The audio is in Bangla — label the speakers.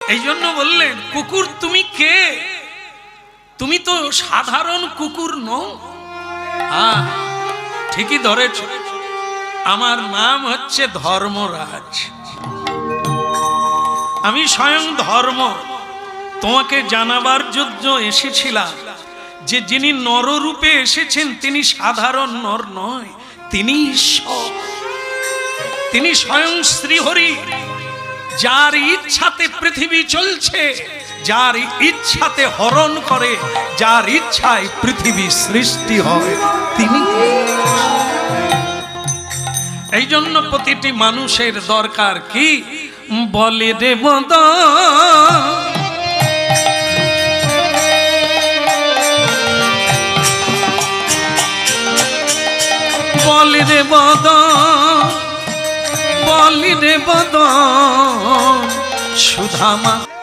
Speaker 1: এই জন্য বললেন, কুকুর তুমি কে? তুমি তো সাধারণ কুকুর নও। হ্যাঁ, ঠিকই ধরেছ। আমার নাম হচ্ছে ধর্মরাজ। আমি স্বয়ং ধর্ম। তোমাকে জানাবার জন্য এসেছিলাম যে যিনি নররূপে এসেছেন তিনি সাধারণ নর নয়, তিনি ঈশ্বর। তিনি স্বয়ং শ্রীহরি, যার ইচ্ছাতে পৃথিবী চলছে, যার ইচ্ছাতে হরণ করে, যার ইচ্ছায় পৃথিবী সৃষ্টি হয়, তিনি। এই জন্য প্রতিটি মানুষের দরকার কি? বলে রে বদন, বলে রে বদন, বলে রে বদন সুধামা।